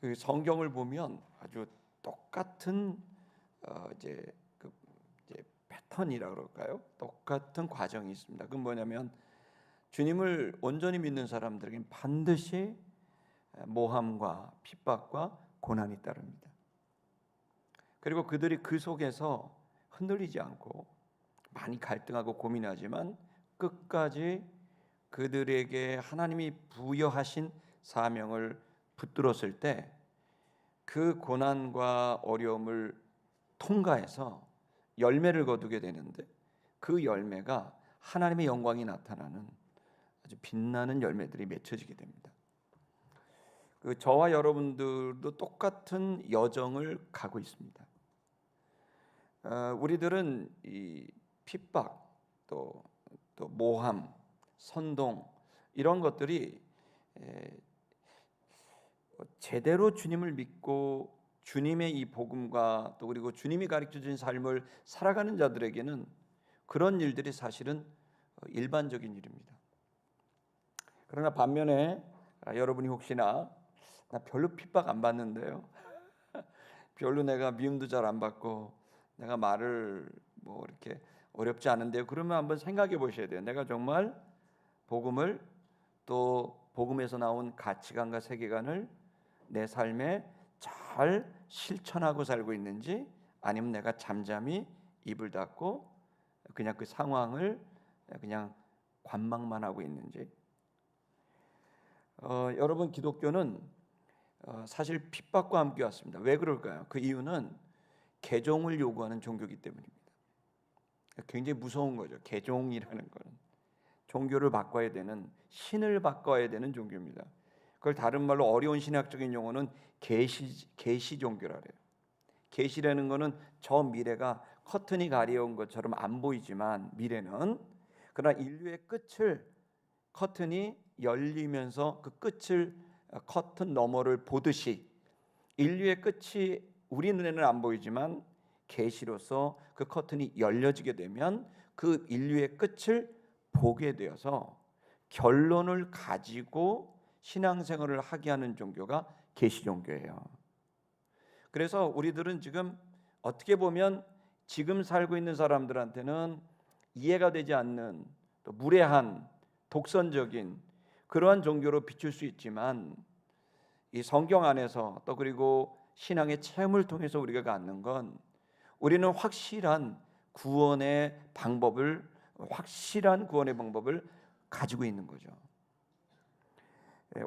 그 성경을 보면 아주 똑같은 이제 이제 패턴이라 그럴까요? 똑같은 과정이 있습니다. 그건 뭐냐면 주님을 온전히 믿는 사람들에게는 반드시 모함과 핍박과 고난이 따릅니다. 그리고 그들이 그 속에서 흔들리지 않고 많이 갈등하고 고민하지만 끝까지 그들에게 하나님이 부여하신 사명을 붙들었을 때 그 고난과 어려움을 통과해서 열매를 거두게 되는데, 그 열매가 하나님의 영광이 나타나는 아주 빛나는 열매들이 맺혀지게 됩니다. 그 저와 여러분들도 똑같은 여정을 가고 있습니다. 우리들은 이 핍박, 또 모함, 선동 이런 것들이 제대로 주님을 믿고 주님의 이 복음과 또 그리고 주님이 가르쳐 주신 삶을 살아가는 자들에게는 그런 일들이 사실은 일반적인 일입니다. 그러나 반면에 여러분이 혹시나 나 별로 핍박 안 받는데요, 별로 내가 미움도 잘 안 받고 내가 말을 뭐 이렇게 어렵지 않은데요, 그러면 한번 생각해 보셔야 돼요. 내가 정말 복음을, 또 복음에서 나온 가치관과 세계관을 내 삶에 잘 실천하고 살고 있는지, 아니면 내가 잠잠히 입을 닫고 그냥 그 상황을 그냥 관망만 하고 있는지. 여러분, 기독교는 사실 핍박과 함께 왔습니다. 왜 그럴까요? 그 이유는 개종을 요구하는 종교이기 때문입니다. 굉장히 무서운 거죠. 개종이라는 거는 종교를 바꿔야 되는, 신을 바꿔야 되는 종교입니다. 그걸 다른 말로 어려운 신학적인 용어는 계시 종교라 그래요. 계시라는 거는 저 미래가 커튼이 가려운 것처럼 안 보이지만 미래는, 그러나 인류의 끝을 커튼이 열리면서 그 끝을 커튼 너머를 보듯이 인류의 끝이 우리 눈에는 안 보이지만 계시로서 그 커튼이 열려지게 되면 그 인류의 끝을 보게 되어서 결론을 가지고 신앙생활을 하게 하는 종교가 계시 종교예요. 그래서 우리들은 지금 어떻게 보면 지금 살고 있는 사람들한테는 이해가 되지 않는, 또 무례한, 독선적인 그러한 종교로 비출 수 있지만, 이 성경 안에서 또 그리고 신앙의 체험을 통해서 우리가 갖는 건, 우리는 확실한 구원의 방법을 가지고 있는 거죠.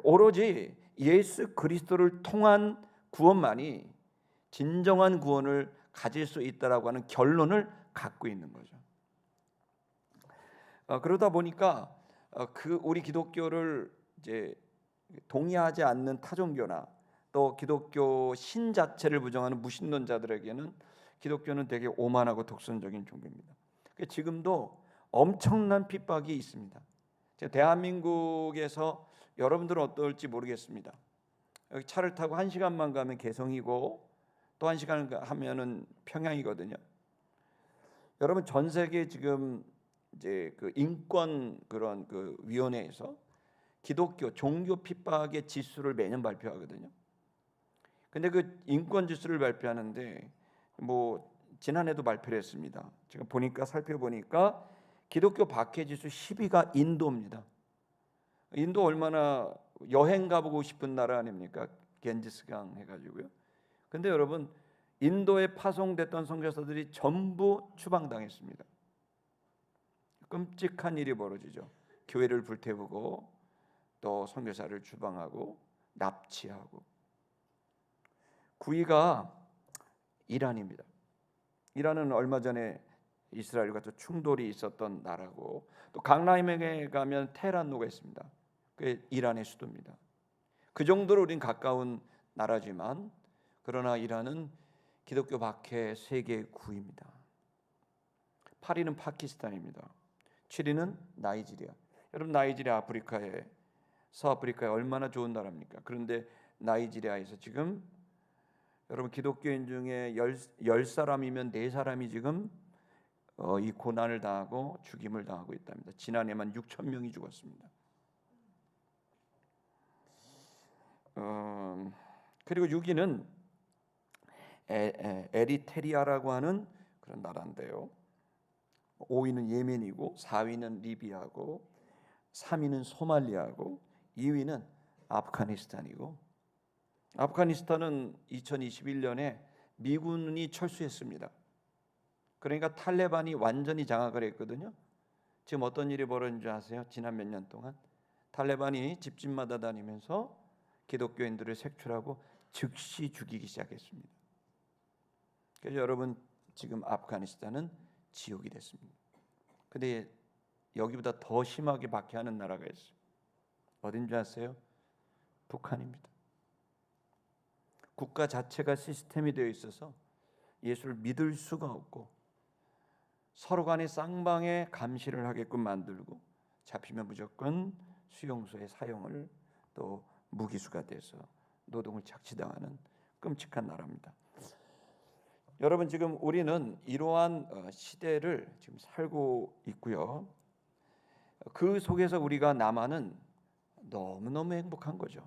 오로지 예수 그리스도를 통한 구원만이 진정한 구원을 가질 수 있다라고 하는 결론을 갖고 있는 거죠. 그러다 보니까 우리 기독교를 이제 동의하지 않는 타종교나 또 기독교 신 자체를 부정하는 무신론자들에게는 기독교는 되게 오만하고 독선적인 종교입니다. 지금도 엄청난 핍박이 있습니다. 대한민국에서 여러분들은 어떨지 모르겠습니다. 여기 차를 타고 1시간만 가면 개성이고 또 1시간 하면은 평양이거든요. 여러분, 전 세계 지금 이제 그 인권 그런 그 위원회에서 기독교 종교 핍박의 지수를 매년 발표하거든요. 근데 그 인권 지수를 발표하는데 뭐 지난해도 발표를 했습니다. 제가 살펴보니까 기독교 박해 지수 10위가 인도입니다. 인도 얼마나 여행 가보고 싶은 나라 아닙니까? 겐지스강 해가지고요. 근데 여러분, 인도에 파송됐던 선교사들이 전부 추방당했습니다. 끔찍한 일이 벌어지죠. 교회를 불태우고 또 선교사를 추방하고 납치하고. 9위가 이란입니다. 이란은 얼마 전에 이스라엘과 또 충돌이 있었던 나라고, 또 강남에 가면 테헤란로가 있습니다. 그게 이란의 수도입니다. 그 정도로 우린 가까운 나라지만, 그러나 이란은 기독교 박해 세계 9위입니다. 8위는 파키스탄입니다. 7위는 나이지리아. 여러분, 나이지리아 서아프리카에 얼마나 좋은 나라입니까? 그런데 나이지리아에서 지금 여러분, 기독교인 중에 10사람이면 4사람이 지금 이 고난을 당하고 죽임을 당하고 있답니다. 지난해만 6,000명이 죽었습니다. 그리고 6위는 에리테리아라고 하는 그런 나라인데요. 5위는 예멘이고 4위는 리비아고 3위는 소말리아고 2위는 아프가니스탄이고, 아프가니스탄은 2021년에 미군이 철수했습니다. 그러니까 탈레반이 완전히 장악을 했거든요. 지금 어떤 일이 벌어진 줄 아세요? 지난 몇 년 동안 탈레반이 집집마다 다니면서 기독교인들을 색출하고 즉시 죽이기 시작했습니다. 그래서 여러분, 지금 아프가니스탄은 지옥이 됐습니다. 근데 여기보다 더 심하게 박해하는 나라가 있어요. 어딘 줄 아세요? 북한입니다. 국가 자체가 시스템이 되어 있어서 예수를 믿을 수가 없고 서로 간에 쌍방에 감시를 하게끔 만들고 잡히면 무조건 수용소의 사형을 또 무기수가 돼서 노동을 착취당하는 끔찍한 나라입니다. 여러분, 지금 우리는 이러한 시대를 지금 살고 있고요. 그 속에서 우리가 남아는 너무너무 행복한 거죠.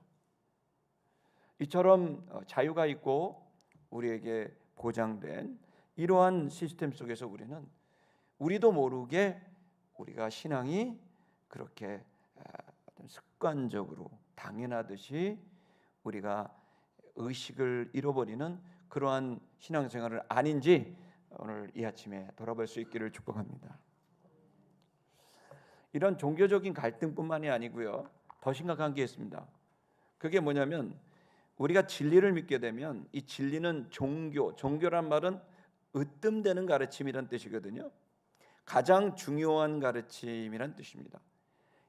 이처럼 자유가 있고 우리에게 보장된 이러한 시스템 속에서 우리도 모르게 우리가 신앙이 그렇게 습관적으로 당연하듯이 우리가 의식을 잃어버리는 그러한 신앙생활을 아닌지 오늘 이 아침에 돌아볼 수 있기를 축복합니다. 이런 종교적인 갈등뿐만이 아니고요, 더 심각한 게 있습니다. 그게 뭐냐면, 우리가 진리를 믿게 되면 이 진리는 종교란 말은 으뜸되는 가르침이란 뜻이거든요. 가장 중요한 가르침이란 뜻입니다.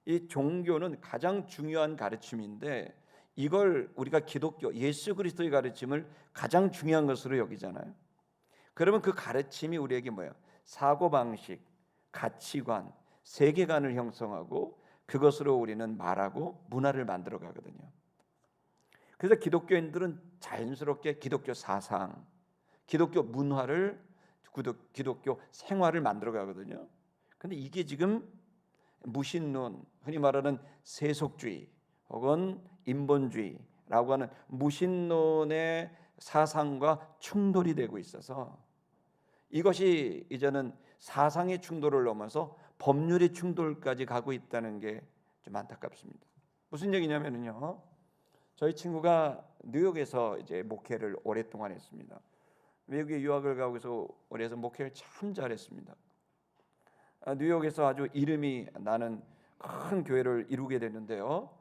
이 종교는 가장 중요한 가르침인데, 이걸 우리가 기독교, 예수 그리스도의 가르침을 가장 중요한 것으로 여기잖아요. 그러면 그 가르침이 우리에게 뭐예요? 사고방식, 가치관, 세계관을 형성하고 그것으로 우리는 말하고 문화를 만들어 가거든요. 그래서 기독교인들은 자연스럽게 기독교 사상, 기독교 문화를, 기독교 생활을 만들어 가거든요. 근데 이게 지금 무신론, 흔히 말하는 세속주의 혹은 인본주의라고 하는 무신론의 사상과 충돌이 되고 있어서 이것이 이제는 사상의 충돌을 넘어서 법률의 충돌까지 가고 있다는 게 좀 안타깝습니다. 무슨 얘기냐면요, 저희 친구가 뉴욕에서 이제 목회를 오랫동안 했습니다. 미국에 유학을 가고 해서 오래서 목회를 참 잘했습니다. 뉴욕에서 아주 이름이 나는 큰 교회를 이루게 됐는데요.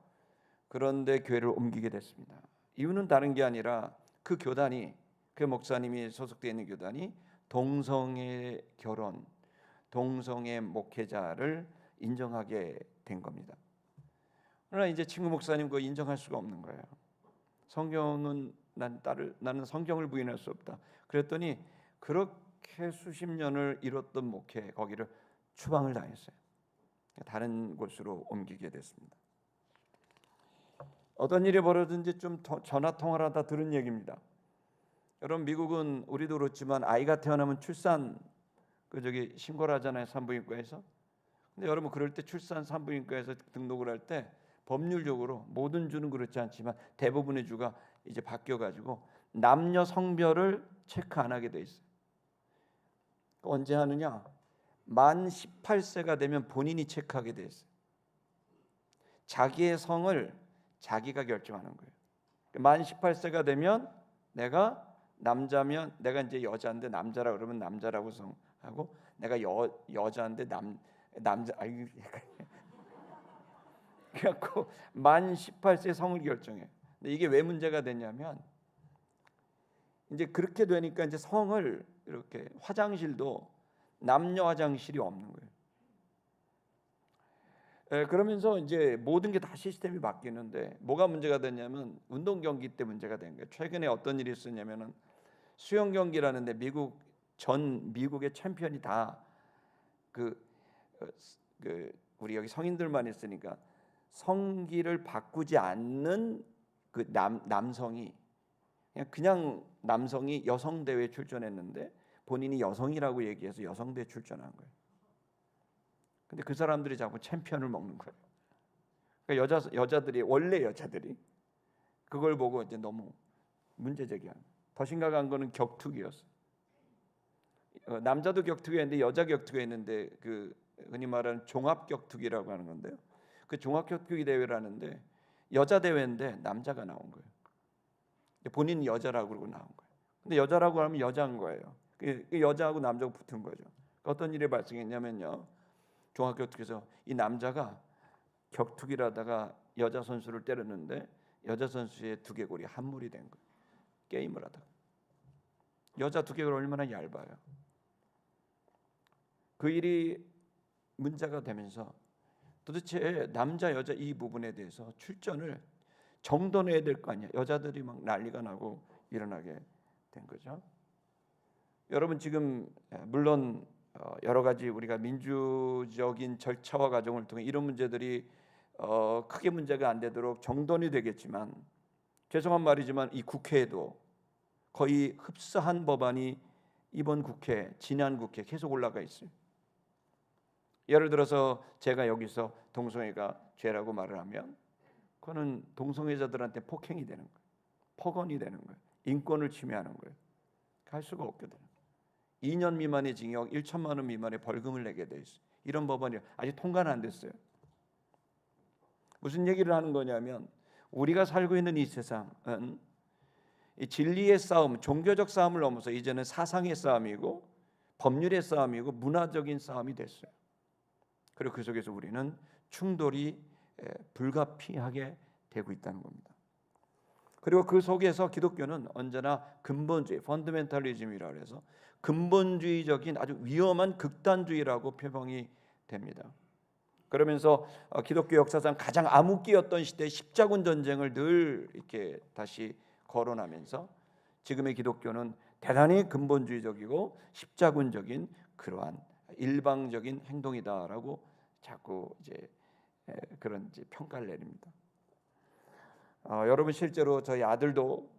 그런데 교회를 옮기게 됐습니다. 이유는 다른 게 아니라 그 교단이, 그 목사님이 소속되어 있는 교단이 동성애 결혼, 동성애 목회자를 인정하게 된 겁니다. 그러나 이제 친구 목사님 그거 인정할 수가 없는 거예요. 성경은 나는 성경을 부인할 수 없다. 그랬더니 그렇게 수십 년을 이뤘던 목회, 거기를 추방을 당했어요. 다른 곳으로 옮기게 됐습니다. 어떤 일이 벌어진지 좀 전화 통화를 하다 들은 얘기입니다. 여러분, 미국은 우리도 그렇지만 아이가 태어나면 출산 신고를 하잖아요, 산부인과에서. 근데 여러분, 그럴 때 출산 산부인과에서 등록을 할 때 법률적으로 모든 주는 그렇지 않지만 대부분의 주가 이제 바뀌어 가지고 남녀 성별을 체크 안 하게 돼 있어요. 언제 하느냐? 만 18세가 되면 본인이 체크하게 돼 있어요. 자기의 성을 자기가 결정하는 거예요. 만 18세가 되면 내가 남자면 내가 이제 여자인데 남자라 그러면 남자라고 성하고, 내가 여자인데 남자 그래갖고 만 18세 성을 결정해. 근데 이게 왜 문제가 되냐면, 이제 그렇게 되니까 이제 성을 이렇게 화장실도 남녀 화장실이 없는 거예요. 그러면서 이제 모든 게 다 시스템이 바뀌는데 뭐가 문제가 됐냐면 운동 경기 때 문제가 된 거예요. 최근에 어떤 일이 있었냐면은 수영 경기라는데 미국의 챔피언이 다 우리 여기 성인들만 있으니까 성기를 바꾸지 않는 그 남성이 그냥 남성이 여성 대회에 출전했는데 본인이 여성이라고 얘기해서 여성 대회 출전한 거예요. 근데 그 사람들이 자꾸 챔피언을 먹는 거예요. 그러니까 여자들이 원래 여자들이 그걸 보고 이제 너무 문제 제기하는. 더 심각한 거는 격투기였어요. 남자도 격투기가 있는데 여자 격투기가 있는데 그 흔히 말하는 종합 격투기라고 하는 건데요. 그 종합 격투기 대회를 하는데 여자 대회인데 남자가 나온 거예요. 본인 여자라고 그러고 나온 거예요. 근데 여자라고 하면 여자인 거예요. 그 여자하고 남자하고 붙은 거죠. 어떤 일이 발생했냐면요. 종합 격투기에서 이 남자가 격투기를 하다가 여자 선수를 때렸는데 여자 선수의 두개골이 함몰이 된 거예요. 게임을 하다가. 여자 두개골 얼마나 얇아요. 그 일이 문제가 되면서 도대체 남자 여자 이 부분에 대해서 출전을 정돈해야 될 거 아니야. 여자들이 막 난리가 나고 일어나게 된 거죠. 여러분 지금 물론 여러 가지 우리가 민주적인 절차와 과정을 통해 이런 문제들이 크게 문제가 안 되도록 정돈이 되겠지만 죄송한 말이지만 이 국회에도 거의 흡사한 법안이 이번 국회, 지난 국회 계속 올라가 있어요. 예를 들어서 제가 여기서 동성애가 죄라고 말을 하면 그거는 동성애자들한테 폭행이 되는 거예요. 폭언이 되는 거예요. 인권을 침해하는 거예요. 할 수가 없게 되는 거예요. 2년 미만의 징역, 1천만 원 미만의 벌금을 내게 돼 있어요. 이런 법안이 아직 통과는 안 됐어요. 무슨 얘기를 하는 거냐면 우리가 살고 있는 이 세상은 이 진리의 싸움, 종교적 싸움을 넘어서 이제는 사상의 싸움이고 법률의 싸움이고 문화적인 싸움이 됐어요. 그리고 그 속에서 우리는 충돌이 불가피하게 되고 있다는 겁니다. 그리고 그 속에서 기독교는 언제나 근본주의, 펀더멘탈리즘이라고 해서 근본주의적인 아주 위험한 극단주의라고 표방이 됩니다. 그러면서 기독교 역사상 가장 암흑기였던 시대의 십자군 전쟁을 늘 이렇게 다시 거론하면서 지금의 기독교는 대단히 근본주의적이고 십자군적인 그러한 일방적인 행동이다라고 자꾸 이제 그런 이제 평가를 내립니다. 여러분 실제로 저희 아들도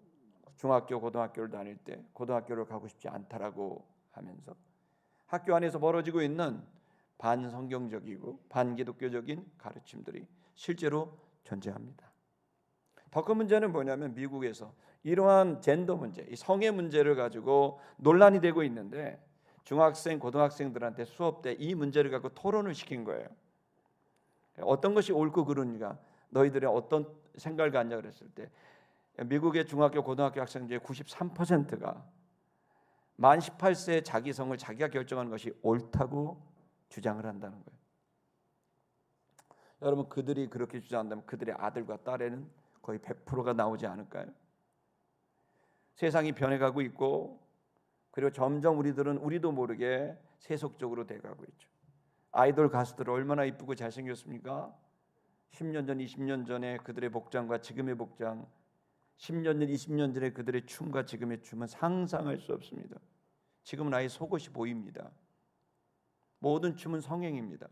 중학교, 고등학교를 다닐 때 고등학교를 가고 싶지 않다라고 하면서 학교 안에서 벌어지고 있는 반성경적이고 반기독교적인 가르침들이 실제로 존재합니다. 더 큰 문제는 뭐냐면 미국에서 이러한 젠더 문제, 이 성의 문제를 가지고 논란이 되고 있는데 중학생, 고등학생들한테 수업 때 이 문제를 갖고 토론을 시킨 거예요. 어떤 것이 옳고 그르니까 너희들의 어떤 생각을 갖냐 그랬을 때 미국의 중학교, 고등학교 학생 중에 93%가 만 18세의 자기 성을 자기가 결정하는 것이 옳다고 주장을 한다는 거예요. 여러분 그들이 그렇게 주장한다면 그들의 아들과 딸에는 거의 100%가 나오지 않을까요? 세상이 변해가고 있고 그리고 점점 우리도 모르게 세속적으로 돼가고 있죠. 아이돌 가수들 얼마나 이쁘고 잘생겼습니까? 10년 전, 20년 전에 그들의 복장과 지금의 복장, 10년 전, 20년 전에 그들의 춤과 지금의 춤은 상상할 수 없습니다. 지금은 아예 속옷이 보입니다. 모든 춤은 성행입니다.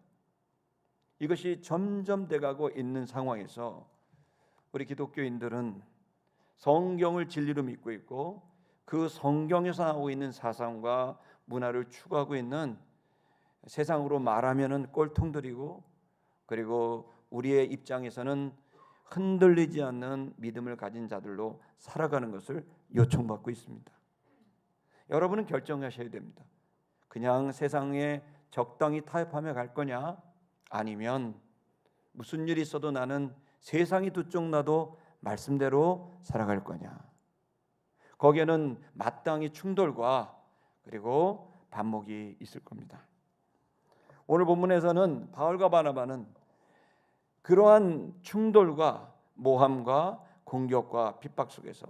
이것이 점점 돼가고 있는 상황에서 우리 기독교인들은 성경을 진리로 믿고 있고 그 성경에서 나오고 있는 사상과 문화를 추구하고 있는 세상으로 말하면은 꼴통들이고 그리고 우리의 입장에서는 흔들리지 않는 믿음을 가진 자들로 살아가는 것을 요청받고 있습니다. 여러분은 결정하셔야 됩니다. 그냥 세상에 적당히 타협하며 갈 거냐 아니면 무슨 일이 있어도 나는 세상이 두 쪽 나도 말씀대로 살아갈 거냐. 거기에는 마땅히 충돌과 그리고 반목이 있을 겁니다. 오늘 본문에서는 바울과 바나바는 그러한 충돌과 모함과 공격과 핍박 속에서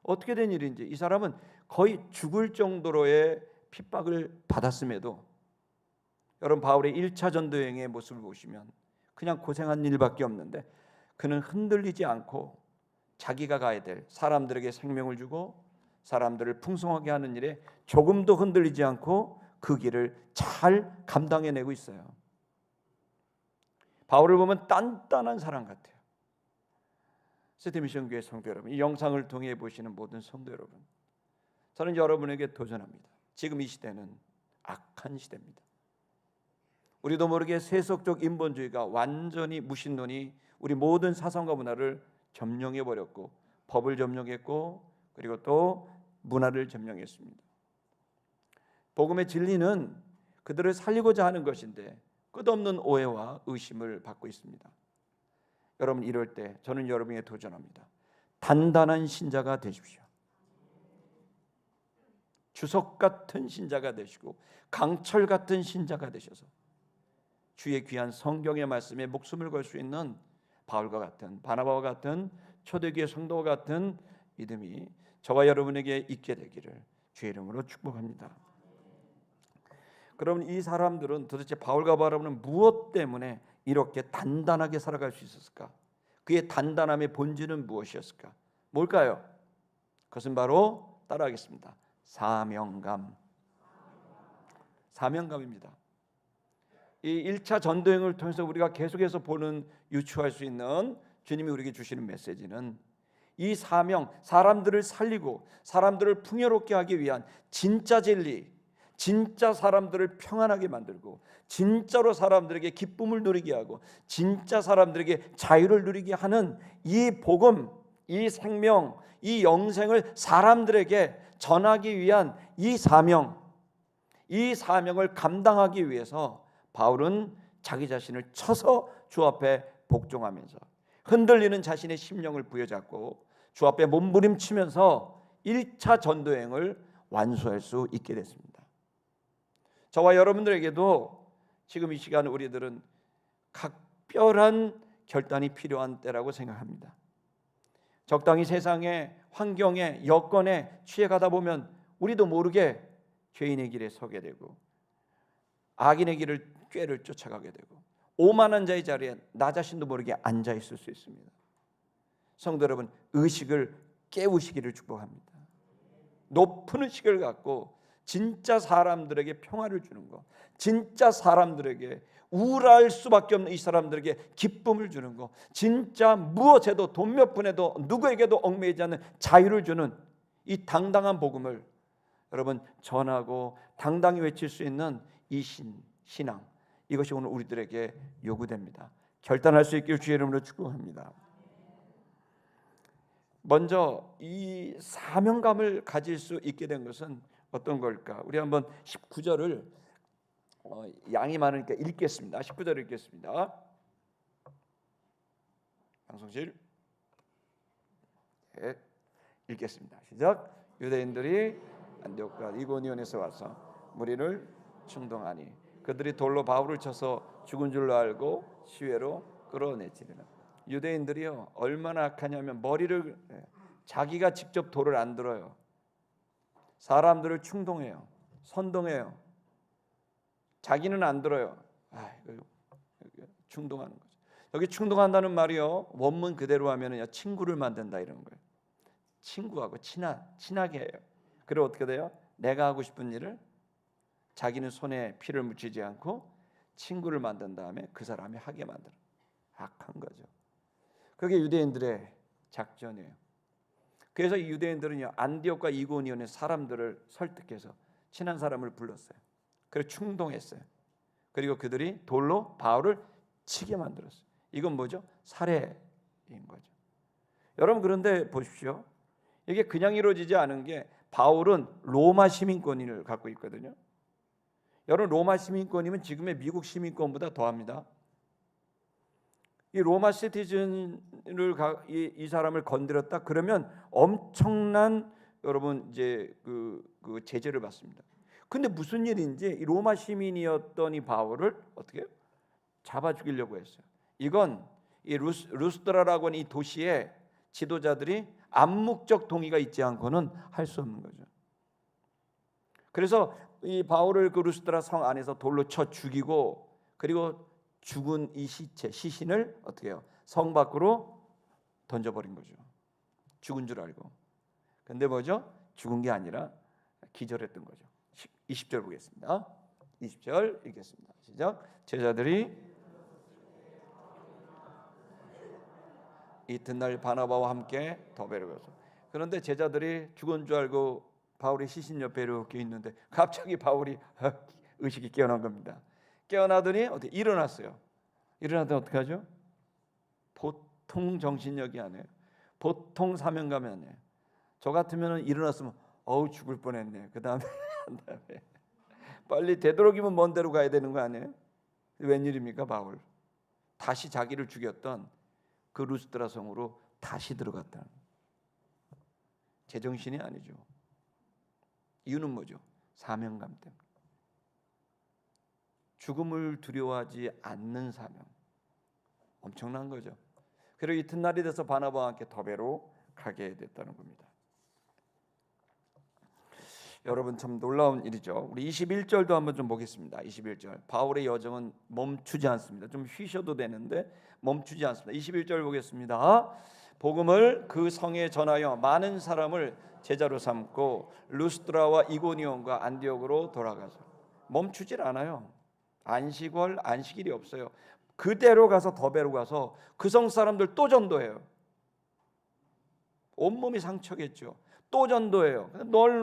어떻게 된 일인지 이 사람은 거의 죽을 정도로의 핍박을 받았음에도 여러분 바울의 1차 전도 여행의 모습을 보시면 그냥 고생한 일밖에 없는데 그는 흔들리지 않고 자기가 가야 될 사람들에게 생명을 주고 사람들을 풍성하게 하는 일에 조금도 흔들리지 않고 그 길을 잘 감당해내고 있어요. 바울을 보면 단단한 사람 같아요. 시티미션교회 성도 여러분, 이 영상을 통해 보시는 모든 성도 여러분, 저는 여러분에게 도전합니다. 지금 이 시대는 악한 시대입니다. 우리도 모르게 세속적 인본주의가 완전히 무신론이 우리 모든 사상과 문화를 점령해 버렸고 법을 점령했고 그리고 또 문화를 점령했습니다. 복음의 진리는 그들을 살리고자 하는 것인데 끝없는 오해와 의심을 받고 있습니다. 여러분, 이럴 때 저는 여러분에게 도전합니다. 단단한 신자가 되십시오. 주석 같은 신자가 되시고 강철 같은 신자가 되셔서 주의 귀한 성경의 말씀에 목숨을 걸 수 있는 바울과 같은, 바나바와 같은, 초대교회 성도와 같은 믿음이 저와 여러분에게 있게 되기를 주의 이름으로 축복합니다. 그럼 이 사람들은 도대체 바울과 바나바는 무엇 때문에 이렇게 단단하게 살아갈 수 있었을까? 그의 단단함의 본질은 무엇이었을까? 뭘까요? 그것은 바로 따라하겠습니다. 사명감입니다. 이 1차 전도행을 통해서 우리가 계속해서 보는, 유추할 수 있는 주님이 우리에게 주시는 메시지는 이 사명, 사람들을 살리고 사람들을 풍요롭게 하기 위한 진짜 진리, 진짜 사람들을 평안하게 만들고 진짜로 사람들에게 기쁨을 누리게 하고 진짜 사람들에게 자유를 누리게 하는 이 복음, 이 생명, 이 영생을 사람들에게 전하기 위한 이 사명, 이 사명을 감당하기 위해서 바울은 자기 자신을 쳐서 주 앞에 복종하면서 흔들리는 자신의 심령을 부여잡고 주 앞에 몸부림치면서 1차 전도행을 완수할 수 있게 됐습니다. 저와 여러분들에게도 지금 이 시간 우리들은 각별한 결단이 필요한 때라고 생각합니다. 적당히 세상의 환경에, 여건에 취해가다 보면 우리도 모르게 죄인의 길에 서게 되고 악인의 꾀를 쫓아가게 되고 오만한 자의 자리에 나 자신도 모르게 앉아 있을 수 있습니다. 성도 여러분, 의식을 깨우시기를 축복합니다. 높은 의식을 갖고 진짜 사람들에게 평화를 주는 것, 진짜 사람들에게 우울할 수밖에 없는 이 사람들에게 기쁨을 주는 것, 진짜 무엇에도 돈 몇 푼에도 누구에게도 얽매이지 않는 자유를 주는 이 당당한 복음을 여러분 전하고 당당히 외칠 수 있는 이 신앙, 이것이 오늘 우리들에게 요구됩니다. 결단할 수 있기를 주의 이름으로 축복합니다. 먼저 이 사명감을 가질 수 있게 된 것은 어떤 걸까? 우리 한번 19절을 양이 많으니까 읽겠습니다. 19절 읽겠습니다. 방송실 읽겠습니다. 시작. 유대인들이 안디옥과 이고니온에서 와서 무리를 충동하니 그들이 돌로 바울을 쳐서 죽은 줄로 알고 시외로 끌어내치리라. 유대인들이요 얼마나 악하냐면 머리를 자기가 직접 돌을 안 들어요. 사람들을 충동해요. 선동해요. 자기는 안 들어요. 충동하는 거죠. 여기 충동한다는 말이요 원문 그대로 하면은 친구를 만든다 이런 거예요. 친구하고 친하게 해요. 그리고 어떻게 돼요? 내가 하고 싶은 일을 자기는 손에 피를 묻히지 않고 친구를 만든 다음에 그 사람이 하게 만들어. 악한 거죠. 그게 유대인들의 작전이에요. 그래서 이 유대인들은요 안디옥과 이고니온의 사람들을 설득해서 친한 사람을 불렀어요. 그리고 충동했어요. 그리고 그들이 돌로 바울을 치게 만들었어요. 이건 뭐죠? 살해인 거죠. 여러분 그런데 보십시오. 이게 그냥 이루어지지 않은 게 바울은 로마 시민권을 갖고 있거든요. 여러분 로마 시민권이면 지금의 미국 시민권보다 더합니다. 이 로마 시티즌을 이 사람을 건드렸다 그러면 엄청난 여러분 이제 그 제재를 받습니다. 근데 무슨 일인지 이 로마 시민이었던 이 바울을 어떻게 해요? 잡아 죽이려고 했어요. 이건 이 루스드라라고 하는 이 도시의 지도자들이 암묵적 동의가 있지 않고는 할 수 없는 거죠. 그래서 이 바울을 그 루스드라 성 안에서 돌로 쳐 죽이고 그리고 죽은 이 시신을 어떻게 해요? 성 밖으로 던져버린 거죠. 죽은 줄 알고. 근데 뭐죠? 죽은 게 아니라 기절했던 거죠. 20절 보겠습니다. 20절 읽겠습니다. 시작. 제자들이 이튿날 바나바와 함께 더베로 가서 그런데 제자들이 죽은 줄 알고 바울이 시신 옆에 이렇게 있는데 갑자기 바울이 의식이 깨어난 겁니다. 깨어나더니 어떻게 일어났어요. 일어나더니 어떻게 하죠? 보통 정신력이 아니에요. 보통 사명감이 아니에요. 저 같으면 일어났으면 어우 죽을 뻔했네. 그 다음에 빨리 되도록이면 먼 데로 가야 되는 거 아니에요? 웬일입니까? 바울 다시 자기를 죽였던 그 루스드라 성으로 다시 들어갔다. 제정신이 아니죠. 이유는 뭐죠? 사명감 때문에. 죽음을 두려워하지 않는 사명. 엄청난 거죠. 그리고 이튿날이 돼서 바나바와 함께 더베로 가게 됐다는 겁니다. 여러분 참 놀라운 일이죠. 우리 21절도 한번 좀 보겠습니다. 21절. 바울의 여정은 멈추지 않습니다. 좀 쉬셔도 되는데 멈추지 않습니다. 21절 보겠습니다. 복음을 그 성에 전하여 많은 사람을 제자로 삼고 루스드라와 이고니온과 안디옥으로 돌아가서 멈추질 않아요. 안식월, 안식일이 없어요. 그대로 가서 더베로 가서 그 성 사람들 또 전도해요. 온몸이 상처겠죠. 또 전도해요.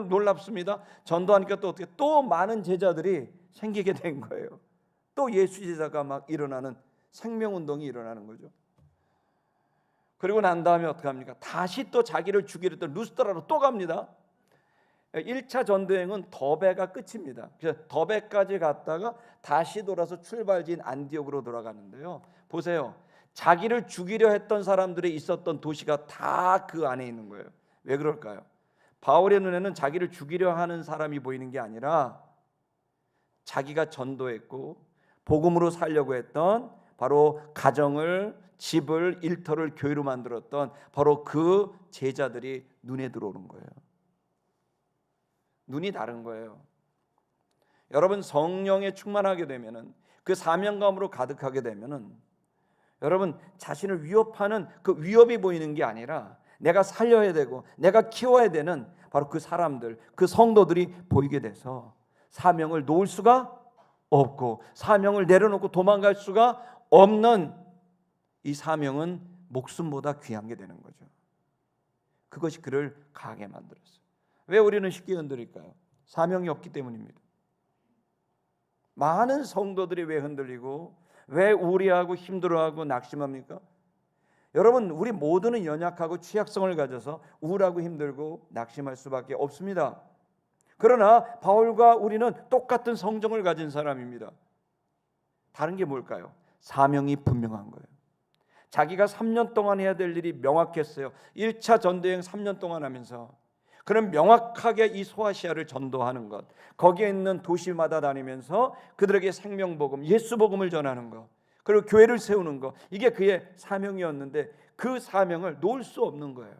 놀랍습니다. 전도하니까 또 어떻게 또 많은 제자들이 생기게 된 거예요. 또 예수 제자가 막 일어나는 생명운동이 일어나는 거죠. 그리고 난 다음에 어떻게 합니까? 다시 또 자기를 죽이려 했던 루스드라로 또 갑니다. 1차 전도행은 더베가 끝입니다. 그래서 더베까지 갔다가 다시 돌아서 출발지인 안디옥으로 돌아가는데요. 보세요. 자기를 죽이려 했던 사람들이 있었던 도시가 다 그 안에 있는 거예요. 왜 그럴까요? 바울의 눈에는 자기를 죽이려 하는 사람이 보이는 게 아니라 자기가 전도했고 복음으로 살려고 했던 바로 가정을, 집을, 일터를 교회로 만들었던 바로 그 제자들이 눈에 들어오는 거예요. 눈이 다른 거예요. 여러분 성령에 충만하게 되면은 그 사명감으로 가득하게 되면은 여러분 자신을 위협하는 그 위협이 보이는 게 아니라 내가 살려야 되고 내가 키워야 되는 바로 그 사람들, 그 성도들이 보이게 돼서 사명을 놓을 수가 없고 사명을 내려놓고 도망갈 수가 없는 이 사명은 목숨보다 귀한 게 되는 거죠. 그것이 그를 강하게 만들었어요. 왜 우리는 쉽게 흔들릴까요? 사명이 없기 때문입니다. 많은 성도들이 왜 흔들리고 왜 우울해하고 힘들어하고 낙심합니까? 여러분 우리 모두는 연약하고 취약성을 가져서 우울하고 힘들고 낙심할 수밖에 없습니다. 그러나 바울과 우리는 똑같은 성정을 가진 사람입니다. 다른 게 뭘까요? 사명이 분명한 거예요. 자기가 3년 동안 해야 될 일이 명확했어요. 1차 전도여행 3년 동안 하면서 그런 명확하게 이 소아시아를 전도하는 것, 거기에 있는 도시마다 다니면서 그들에게 생명복음, 예수복음을 전하는 것, 그리고 교회를 세우는 것, 이게 그의 사명이었는데 그 사명을 놓을 수 없는 거예요.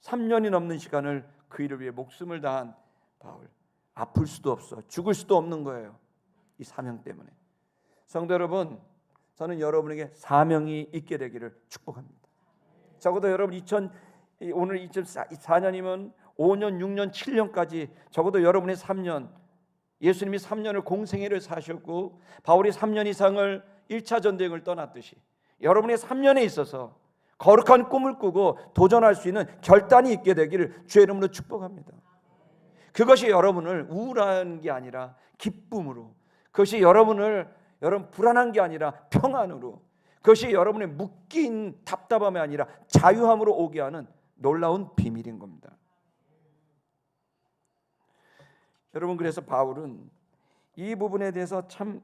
3년이 넘는 시간을 그 일을 위해 목숨을 다한 바울, 아플 수도 없어, 죽을 수도 없는 거예요. 이 사명 때문에. 성도 여러분, 저는 여러분에게 사명이 있게 되기를 축복합니다. 적어도 여러분 오늘 2024년이면 5년, 6년, 7년까지 적어도 여러분의 3년, 예수님이 3년을 공생애를 사셨고 바울이 3년 이상을 1차 전쟁을 떠났듯이 여러분의 3년에 있어서 거룩한 꿈을 꾸고 도전할 수 있는 결단이 있게 되기를 주의 이름으로 축복합니다. 그것이 여러분을 우울한 게 아니라 기쁨으로, 그것이 여러분 불안한 게 아니라 평안으로, 그것이 여러분의 묶인 답답함이 아니라 자유함으로 오게 하는 놀라운 비밀인 겁니다. 여러분 그래서 바울은 이 부분에 대해서 참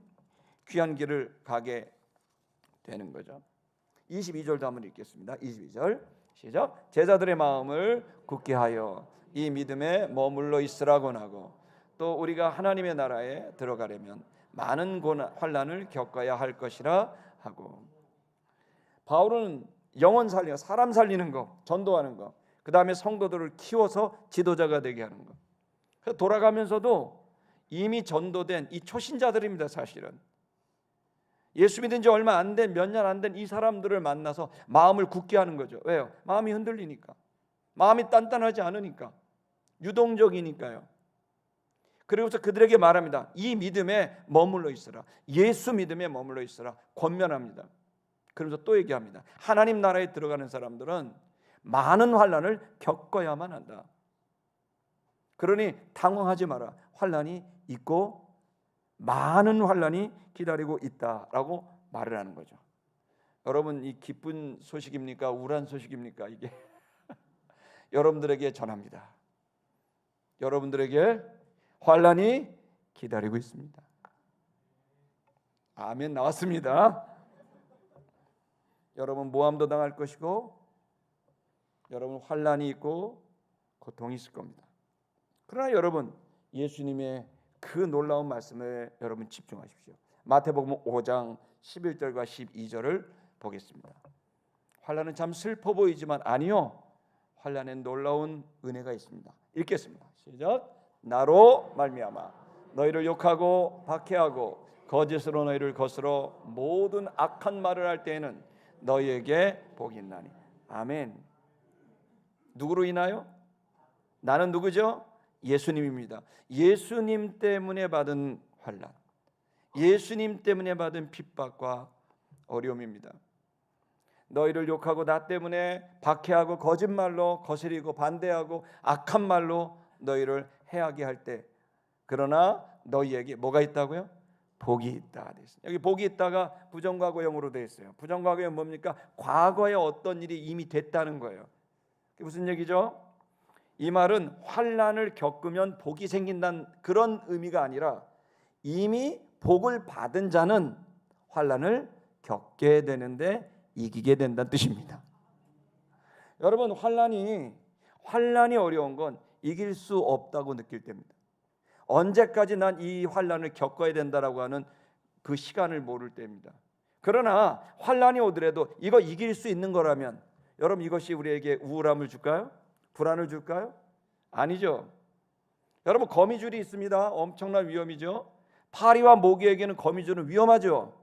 귀한 길을 가게 되는 거죠. 22절도 한번 읽겠습니다. 22절 시작. 제자들의 마음을 굳게 하여 이 믿음에 머물러 있으라고 하고 또 우리가 하나님의 나라에 들어가려면 많은 환난을 겪어야 할 것이라 하고. 바울은 영혼 살리는, 사람 살리는 거, 전도하는 거, 그 다음에 성도들을 키워서 지도자가 되게 하는 거. 그래서 돌아가면서도 이미 전도된 이 초신자들입니다. 사실은 예수 믿은 지 얼마 안 된, 몇 년 안 된 이 사람들을 만나서 마음을 굳게 하는 거죠. 왜요? 마음이 흔들리니까, 마음이 단단하지 않으니까, 유동적이니까요. 그리고서 그들에게 말합니다. 이 믿음에 머물러 있으라. 예수 믿음에 머물러 있으라. 권면합니다. 그러면서 또 얘기합니다. 하나님 나라에 들어가는 사람들은 많은 환난을 겪어야만 한다. 그러니 당황하지 마라. 환난이 있고 많은 환난이 기다리고 있다라고 말을 하는 거죠. 여러분 이 기쁜 소식입니까? 우울한 소식입니까? 이게 여러분들에게 전합니다. 여러분들에게 환난이 기다리고 있습니다. 아멘 나왔습니다. 여러분 모함도 당할 것이고 여러분 환난이 있고 고통이 있을 겁니다. 그러나 여러분 예수님의 그 놀라운 말씀에 여러분 집중하십시오. 마태복음 5장 11절과 12절을 보겠습니다. 환난은 참 슬퍼 보이지만 아니요, 환난엔 놀라운 은혜가 있습니다. 읽겠습니다. 시작. 나로 말미암아 너희를 욕하고 박해하고 거짓으로 너희를 거스러 모든 악한 말을 할 때에는 너희에게 복이 있나니. 아멘. 누구로 인하여? 나는 누구죠? 예수님입니다. 예수님 때문에 받은 환난, 예수님 때문에 받은 핍박과 어려움입니다. 너희를 욕하고 나 때문에 박해하고 거짓말로 거스리고 반대하고 악한 말로 너희를 해하게 할 때, 그러나 너희에게 뭐가 있다고요? 복이 있다. 여기 복이 있다가 부정과거형으로 되어 있어요. 부정과거형 뭡니까? 과거에 어떤 일이 이미 됐다는 거예요. 그게 무슨 얘기죠? 이 말은 환난을 겪으면 복이 생긴다는 그런 의미가 아니라 이미 복을 받은 자는 환난을 겪게 되는데 이기게 된다는 뜻입니다. 여러분 환난이 어려운 건 이길 수 없다고 느낄 때입니다. 언제까지 난 이 환난을 겪어야 된다라고 하는 그 시간을 모를 때입니다. 그러나 환난이 오더라도 이거 이길 수 있는 거라면 여러분 이것이 우리에게 우울함을 줄까요? 불안을 줄까요? 아니죠. 여러분 거미줄이 있습니다. 엄청난 위험이죠. 파리와 모기에게는 거미줄은 위험하죠.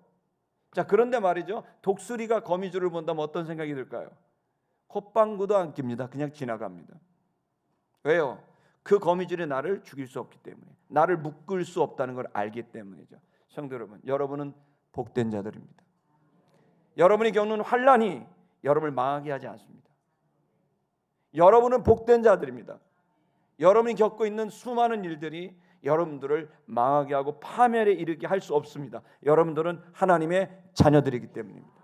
자, 그런데 말이죠, 독수리가 거미줄을 본다면 어떤 생각이 들까요? 콧방구도 안 낍니다. 그냥 지나갑니다. 왜요? 그 거미줄이 나를 죽일 수 없기 때문에, 나를 묶을 수 없다는 걸 알기 때문이죠. 성도 여러분, 여러분은 복된 자들입니다. 여러분이 겪는 환난이 여러분을 망하게 하지 않습니다. 여러분은 복된 자들입니다. 여러분이 겪고 있는 수많은 일들이 여러분들을 망하게 하고 파멸에 이르게 할 수 없습니다. 여러분들은 하나님의 자녀들이기 때문입니다.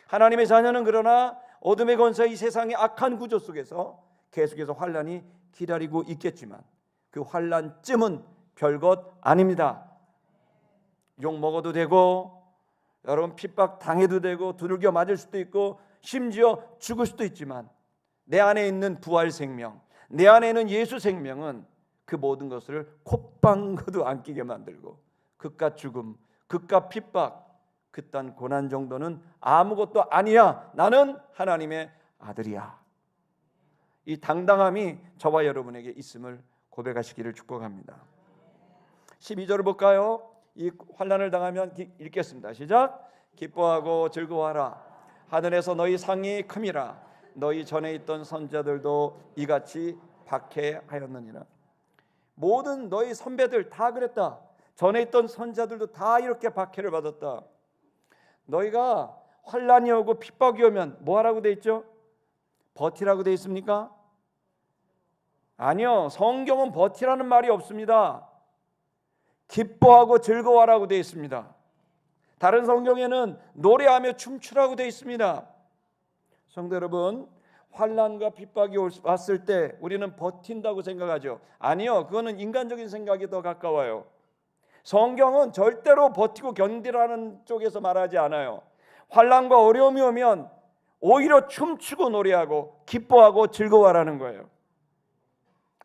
하나님의 자녀는 그러나 어둠의 권세, 이 세상의 악한 구조 속에서 계속해서 환난이 기다리고 있겠지만 그 환난쯤은 별것 아닙니다. 욕 먹어도 되고 여러분 핍박 당해도 되고 두들겨 맞을 수도 있고 심지어 죽을 수도 있지만 내 안에 있는 부활 생명, 내 안에 있는 예수 생명은 그 모든 것을 콧방구도 안 끼게 만들고 그깟 죽음, 그깟 핍박, 그딴 고난 정도는 아무것도 아니야. 나는 하나님의 아들이야. 이 당당함이 저와 여러분에게 있음을 고백하시기를 축복합니다. 12절을 볼까요? 이 환난을 당하면 읽겠습니다. 시작. 기뻐하고 즐거워하라. 하늘에서 너희 상이 큼이라. 너희 전에 있던 선자들도 이같이 박해하였느니라. 모든 너희 선배들 다 그랬다. 전에 있던 선자들도 다 이렇게 박해를 받았다. 너희가 환난이 오고 핍박이 오면 뭐 하라고 돼 있죠? 버티라고 돼 있습니까? 아니요. 성경은 버티라는 말이 없습니다. 기뻐하고 즐거워하라고 돼 있습니다. 다른 성경에는 노래하며 춤추라고 돼 있습니다. 성도 여러분, 환난과 핍박이 왔을 때 우리는 버틴다고 생각하죠. 아니요, 그거는 인간적인 생각이 더 가까워요. 성경은 절대로 버티고 견디라는 쪽에서 말하지 않아요. 환난과 어려움이 오면 오히려 춤추고 노래하고 기뻐하고 즐거워하라는 거예요.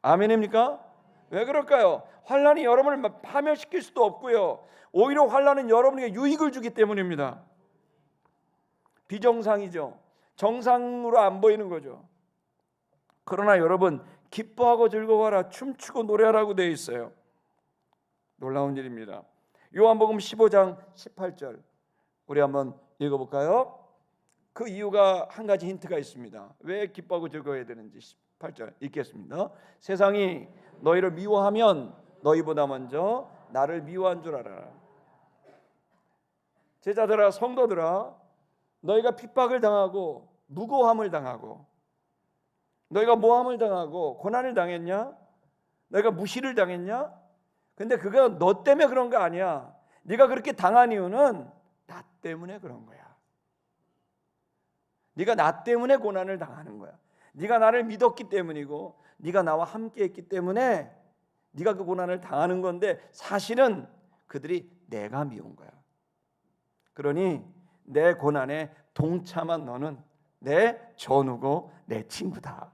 아멘입니까? 왜 그럴까요? 환난이 여러분을 파멸시킬 수도 없고요. 오히려 환난은 여러분에게 유익을 주기 때문입니다. 비정상이죠. 정상으로 안 보이는 거죠. 그러나 여러분 기뻐하고 즐거워하라, 춤추고 노래하라고 되어 있어요. 놀라운 일입니다. 요한복음 15장 18절 우리 한번 읽어볼까요? 그 이유가 한 가지 힌트가 있습니다. 왜 기뻐하고 즐거워해야 되는지 18절 읽겠습니다. 세상이 너희를 미워하면 너희보다 먼저 나를 미워한 줄 알아라. 제자들아, 성도들아, 너희가 핍박을 당하고 무고함을 당하고 너희가 모함을 당하고 고난을 당했냐? 너희가 무시를 당했냐? 근데 그거 너 때문에 그런 거 아니야. 네가 그렇게 당한 이유는 나 때문에 그런 거야. 네가 나 때문에 고난을 당하는 거야. 네가 나를 믿었기 때문이고 네가 나와 함께 했기 때문에 네가 그 고난을 당하는 건데 사실은 그들이 내가 미운 거야. 그러니 내 고난에 동참한 너는 내 전우고 내 친구다.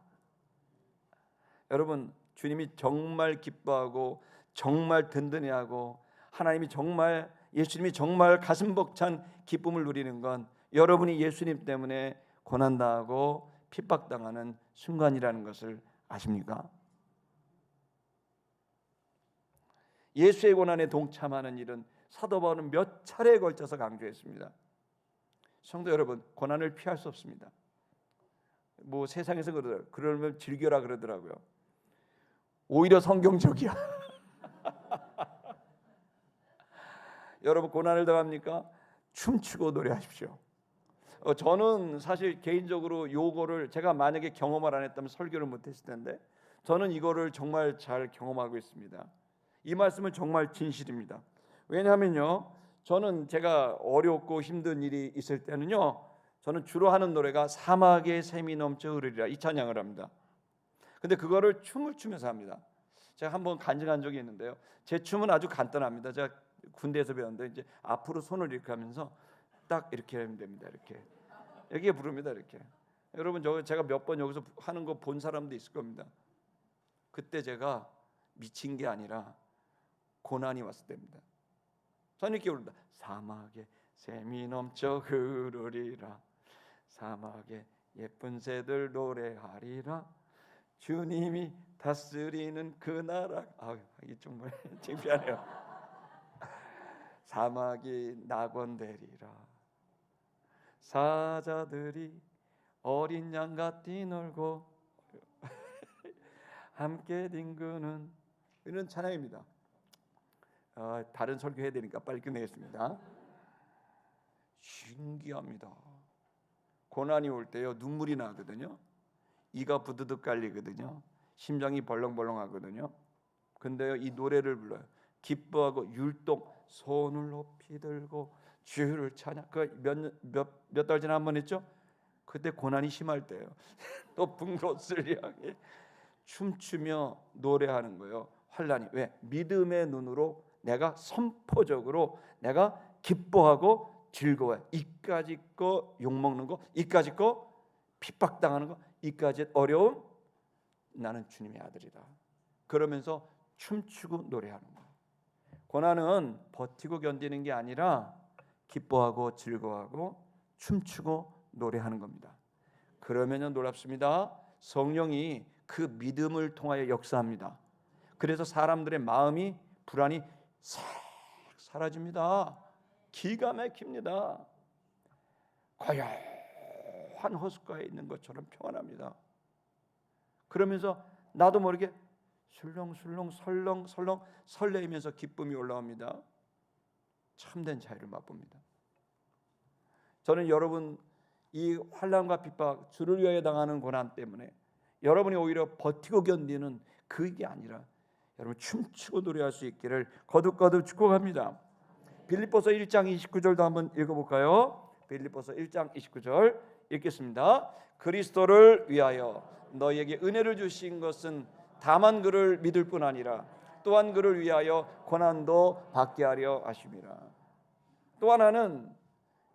여러분, 주님이 정말 기뻐하고 정말 든든해하고 예수님이 정말 가슴 벅찬 기쁨을 누리는 건 여러분이 예수님 때문에 고난당하고 핍박당하는 순간이라는 것을 아십니까? 예수의 고난에 동참하는 일은 사도 바울은 몇 차례에 걸쳐서 강조했습니다. 성도 여러분, 고난을 피할 수 없습니다. 뭐 세상에서 그러면 즐겨라 그러더라고요. 오히려 성경적이야. 여러분, 고난을 당합니까? 춤추고 노래하십시오. 저는 사실 개인적으로 요거를 제가 만약에 경험을 안 했다면 설교를 못했을 텐데 저는 이거를 정말 잘 경험하고 있습니다. 이 말씀은 정말 진실입니다. 왜냐하면요, 저는 제가 어렵고 힘든 일이 있을 때는요, 저는 주로 하는 노래가 사막에 샘이 넘쳐 흐르리라 이 찬양을 합니다. 근데 그거를 춤을 추면서 합니다. 제가 한번 간증한 적이 있는데요, 제 춤은 아주 간단합니다. 제가 군대에서 배웠는데 이제 앞으로 손을 이렇게 하면서 딱 이렇게 하면 됩니다. 이렇게 여기에 부릅니다. 이렇게. 여러분, 제가 몇 번 여기서 하는 거 본 사람도 있을 겁니다. 그때 제가 미친 게 아니라 고난이 왔을 때입니다. 저는 이렇게 부릅니다. 사막에 샘이 넘쳐 흐르리라, 사막에 예쁜 새들 노래하리라, 주님이 다스리는 그 나라. 이게 정말 창피하네요. 사막이 낙원되리라, 사자들이 어린 양같이 뛰놀고 함께 뒹구는 이런 찬양입니다. 다른 설교 해야 되니까 빨리 끝내겠습니다. 신기합니다. 고난이 올 때요, 눈물이 나거든요. 이가 부드득 깔리거든요. 심장이 벌렁벌렁하거든요. 근데요, 이 노래를 불러요. 기뻐하고 율동 손을 높이 들고 주를 찬양. 몇 달 전에 한 번 했죠. 그때 고난이 심할 때예요. 높은 곳을 향해 춤추며 노래하는 거예요. 환란이 왜? 믿음의 눈으로 내가 선포적으로 내가 기뻐하고 즐거워요. 이까짓 거 욕먹는 거, 이까짓 거 핍박당하는 거, 이까짓 어려움, 나는 주님의 아들이다. 그러면서 춤추고 노래하는 거예요. 고난은 버티고 견디는 게 아니라 기뻐하고 즐거워하고 춤추고 노래하는 겁니다. 그러면요, 놀랍습니다. 성령이 그 믿음을 통하여 역사합니다. 그래서 사람들의 마음이 불안이 싹 사라집니다. 기가 막힙니다. 고요한 호숫가에 있는 것처럼 평안합니다. 그러면서 나도 모르게 술렁술렁 설렁설렁 설레이면서 기쁨이 올라옵니다. 참된 자유를 맛봅니다. 저는 여러분, 이 환난과 핍박, 주를 위하여 당하는 고난 때문에 여러분이 오히려 버티고 견디는 그게 아니라 여러분 춤추고 노래할 수 있기를 거듭거듭 축복합니다. 빌립보서 1장 29절도 한번 읽어볼까요? 빌립보서 1장 29절 읽겠습니다. 그리스도를 위하여 너희에게 은혜를 주신 것은 다만 그를 믿을 뿐 아니라 또한 그를 위하여 고난도 받게 하려 하심이라. 또 하나는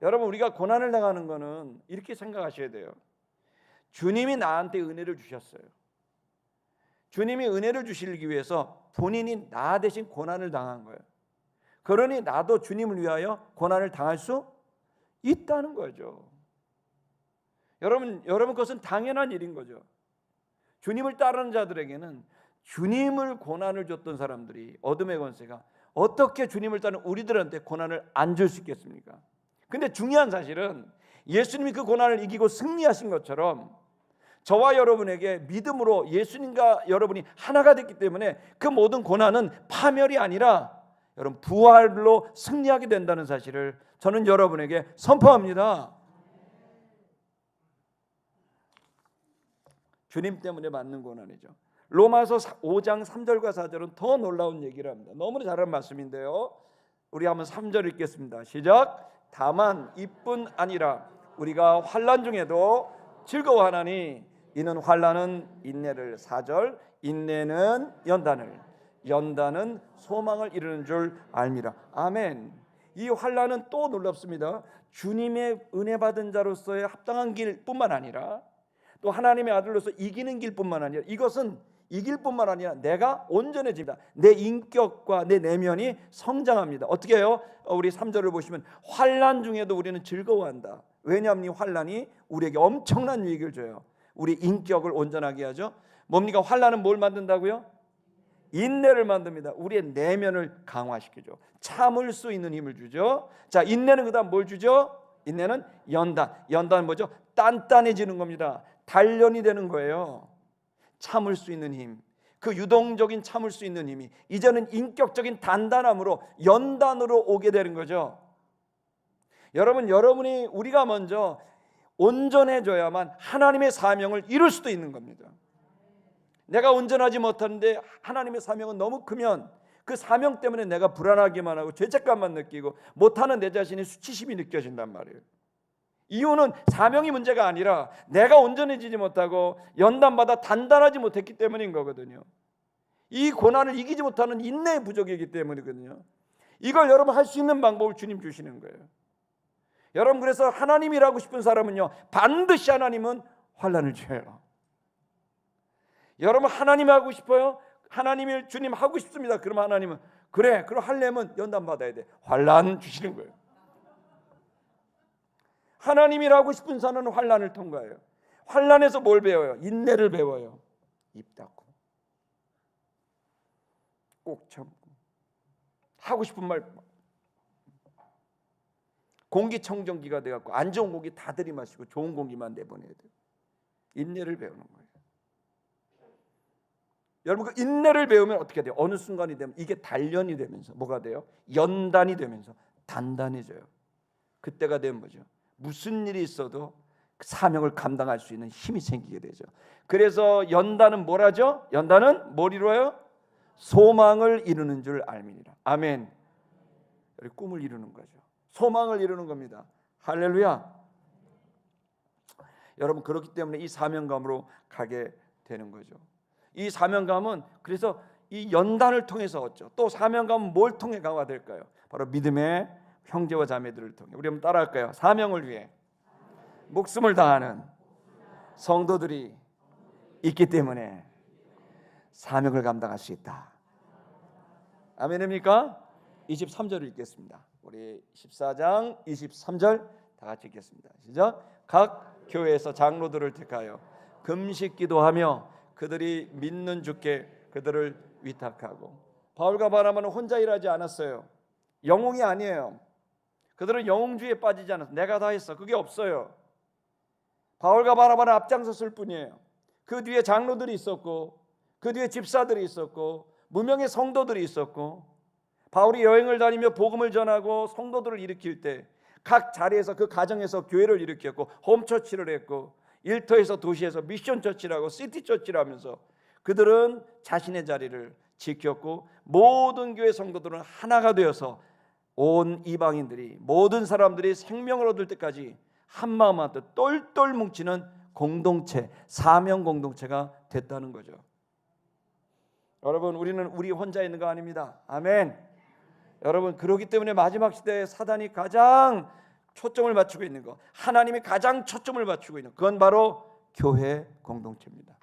여러분, 우리가 고난을 당하는 것은 이렇게 생각하셔야 돼요. 주님이 나한테 은혜를 주셨어요. 주님이 은혜를 주시기 위해서 본인이 나 대신 고난을 당한 거예요. 그러니 나도 주님을 위하여 고난을 당할 수 있다는 거죠. 여러분 그것은 당연한 일인 거죠. 주님을 따르는 자들에게는 주님을 고난을 줬던 사람들이, 어둠의 권세가 어떻게 주님을 따르는 우리들한테 고난을 안 줄 수 있겠습니까? 근데 중요한 사실은 예수님이 그 고난을 이기고 승리하신 것처럼 저와 여러분에게 믿음으로 예수님과 여러분이 하나가 됐기 때문에 그 모든 고난은 파멸이 아니라 여러분 부활로 승리하게 된다는 사실을 저는 여러분에게 선포합니다. 주님 때문에 받는 고난이죠. 로마서 5장 3절과 4절은 더 놀라운 얘기를 합니다. 너무나 잘한 말씀인데요, 우리 한번 3절 읽겠습니다. 시작. 다만 이뿐 아니라 우리가 환난 중에도 즐거워하나니 이는 환난은 인내를 4절 인내는 연단을 연단은 소망을 이루는 줄 알미라. 아멘. 이 환난은 또 놀랍습니다. 주님의 은혜 받은 자로서의 합당한 길뿐만 아니라 또 하나님의 아들로서 이기는 길뿐만 아니라 이것은 이길 뿐만 아니라 내가 온전해집니다. 내 인격과 내 내면이 성장합니다. 어떻게 해요? 우리 3절을 보시면 환난 중에도 우리는 즐거워한다. 왜냐하면 이 환난이 우리에게 엄청난 유익을 줘요. 우리 인격을 온전하게 하죠. 뭡니까? 환난은 뭘 만든다고요? 인내를 만듭니다. 우리의 내면을 강화시키죠. 참을 수 있는 힘을 주죠. 자, 인내는 그다음 뭘 주죠? 인내는 연단. 연단은 뭐죠? 단단해지는 겁니다. 단련이 되는 거예요. 참을 수 있는 힘, 그 유동적인 참을 수 있는 힘이 이제는 인격적인 단단함으로 연단으로 오게 되는 거죠. 여러분이 우리가 먼저 온전해져야만 하나님의 사명을 이룰 수도 있는 겁니다. 내가 온전하지 못하는데 하나님의 사명은 너무 크면 그 사명 때문에 내가 불안하기만 하고 죄책감만 느끼고 못하는 내 자신의 수치심이 느껴진단 말이에요. 이유는 사명이 문제가 아니라 내가 온전해지지 못하고 연단받아 단단하지 못했기 때문인 거거든요. 이 고난을 이기지 못하는 인내의 부족이기 때문이거든요. 이걸 여러분 할 수 있는 방법을 주님 주시는 거예요. 여러분 그래서 하나님이라고 싶은 사람은요 반드시 하나님은 환난을 줘요. 여러분 하나님 하고 싶어요? 하나님을 주님 하고 싶습니다. 그러면 하나님은 그래 그럼 하려면 연단 받아야 돼. 환난 주시는 거예요. 하나님이라고 싶은 자는 환난을 통과해요. 환난에서 뭘 배워요? 인내를 배워요. 입 닫고 꼭 참고 하고 싶은 말 공기청정기가 돼갖고 안 좋은 공기 다 들이마시고 좋은 공기만 내보내야 돼요. 인내를 배우는 거예요. 여러분 그 인내를 배우면 어떻게 돼요? 어느 순간이 되면 이게 단련이 되면서 뭐가 돼요? 연단이 되면서 단단해져요. 그때가 되면 뭐죠? 무슨 일이 있어도 사명을 감당할 수 있는 힘이 생기게 되죠. 그래서 연단은 뭘 하죠? 연단은 뭘 이루어요? 소망을 이루는 줄 알미니라. 아멘. 꿈을 이루는 거죠. 소망을 이루는 겁니다. 할렐루야. 여러분 그렇기 때문에 이 사명감으로 가게 되는 거죠. 이 사명감은 그래서 이 연단을 통해서 얻죠. 또 사명감은 뭘 통해 강화될까요? 바로 믿음의 형제와 자매들을 통해. 우리 한번 따라할까요? 사명을 위해 목숨을 다하는 성도들이 있기 때문에 사명을 감당할 수 있다. 아멘입니까? 23절을 읽겠습니다. 우리 14장 23절 다 같이 읽겠습니다. 시작. 각 교회에서 장로들을 택하여 금식 기도하며 그들이 믿는 주께 그들을 위탁하고. 바울과 바나바는 혼자 일하지 않았어요. 영웅이 아니에요. 그들은 영웅주의에 빠지지 않았어요. 내가 다 했어. 그게 없어요. 바울과 바나바는 앞장섰을 뿐이에요. 그 뒤에 장로들이 있었고 그 뒤에 집사들이 있었고 무명의 성도들이 있었고 바울이 여행을 다니며 복음을 전하고 성도들을 일으킬 때 각 자리에서 그 가정에서 교회를 일으켰고 홈처치를 했고 일터에서 도시에서 미션처치라고 시티처치를 하면서 그들은 자신의 자리를 지켰고 모든 교회 성도들은 하나가 되어서 온 이방인들이 모든 사람들이 생명을 얻을 때까지 한마음 한뜻 똘똘 뭉치는 공동체, 사명 공동체가 됐다는 거죠. 여러분 우리는 우리 혼자 있는 거 아닙니다. 아멘. 여러분 그렇기 때문에 마지막 시대에 사단이 가장 초점을 맞추고 있는 거, 하나님이 가장 초점을 맞추고 있는 그건 바로 교회 공동체입니다.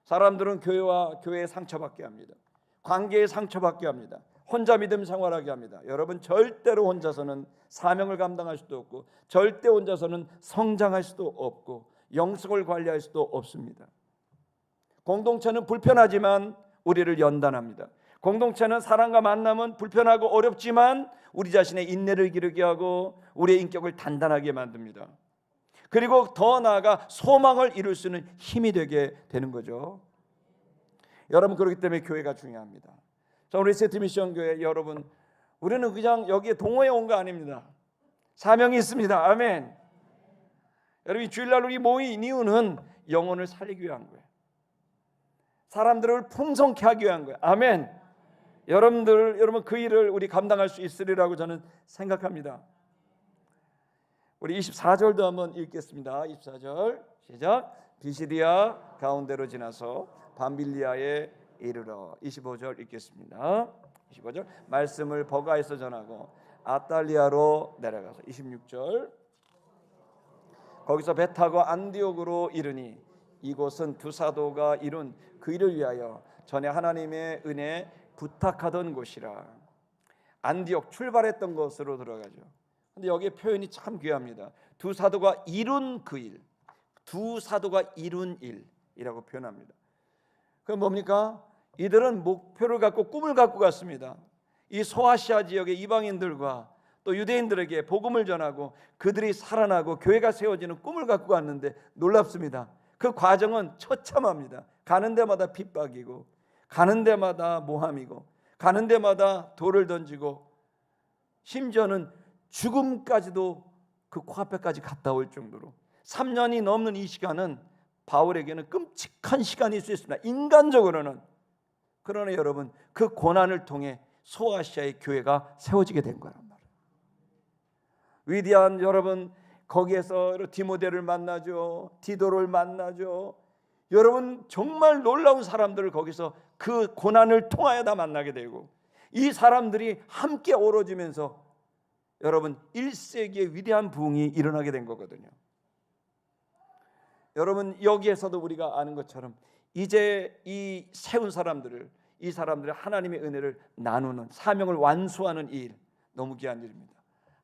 사람들은 교회와 교회에 상처받게 합니다. 관계에 상처받게 합니다. 혼자 믿음 생활하게 합니다. 여러분 절대로 혼자서는 사명을 감당할 수도 없고 절대 혼자서는 성장할 수도 없고 영성을 관리할 수도 없습니다. 공동체는 불편하지만 우리를 연단합니다. 공동체는 사람과 만남은 불편하고 어렵지만 우리 자신의 인내를 기르게 하고 우리의 인격을 단단하게 만듭니다. 그리고 더 나아가 소망을 이룰 수 있는 힘이 되게 되는 거죠. 여러분 그렇기 때문에 교회가 중요합니다. 자, 우리 세트미션 교회 여러분 우리는 그냥 여기에 동호회 온 거 아닙니다. 사명이 있습니다. 아멘. 여러분 주일날 우리 모인 이유는 영혼을 살리기 위한 거예요. 사람들을 풍성케 하기 위한 거예요. 아멘. 여러분 그 일을 우리 감당할 수 있으리라고 저는 생각합니다. 우리 24절도 한번 읽겠습니다. 24절 시작. 비시디아 가운데로 지나서 밤빌리아에 이르러. 25절 읽겠습니다. 25절 말씀을 버가에서 전하고 아탈리아로 내려가서 26절 거기서 배 타고 안디옥으로 이르니 이곳은 두 사도가 이룬 그 일을 위하여 전에 하나님의 은혜 부탁하던 곳이라. 안디옥 출발했던 곳으로 들어가죠. 근데 여기에 표현이 참 귀합니다. 두 사도가 이룬 그 일, 두 사도가 이룬 일이라고 표현합니다. 그럼 뭡니까? 이들은 목표를 갖고 꿈을 갖고 갔습니다. 이 소아시아 지역의 이방인들과 또 유대인들에게 복음을 전하고 그들이 살아나고 교회가 세워지는 꿈을 갖고 갔는데 놀랍습니다. 그 과정은 처참합니다. 가는 데마다 핍박이고 가는 데마다 모함이고 가는 데마다 돌을 던지고 심지어는 죽음까지도 그 코앞에까지 갔다 올 정도로 3년이 넘는 이 시간은 바울에게는 끔찍한 시간일 수 있습니다. 인간적으로는. 그러나 여러분 그 고난을 통해 소아시아의 교회가 세워지게 된 거란 말이에요. 위대한 여러분 거기에서 디모데를 만나죠. 디도를 만나죠. 여러분 정말 놀라운 사람들을 거기서 그 고난을 통하여 다 만나게 되고 이 사람들이 함께 어우러지면서 여러분 1세기의 위대한 부흥이 일어나게 된 거거든요. 여러분 여기에서도 우리가 아는 것처럼 이제 이 세운 사람들을 이 사람들의 하나님의 은혜를 나누는 사명을 완수하는 이 일 너무 귀한 일입니다.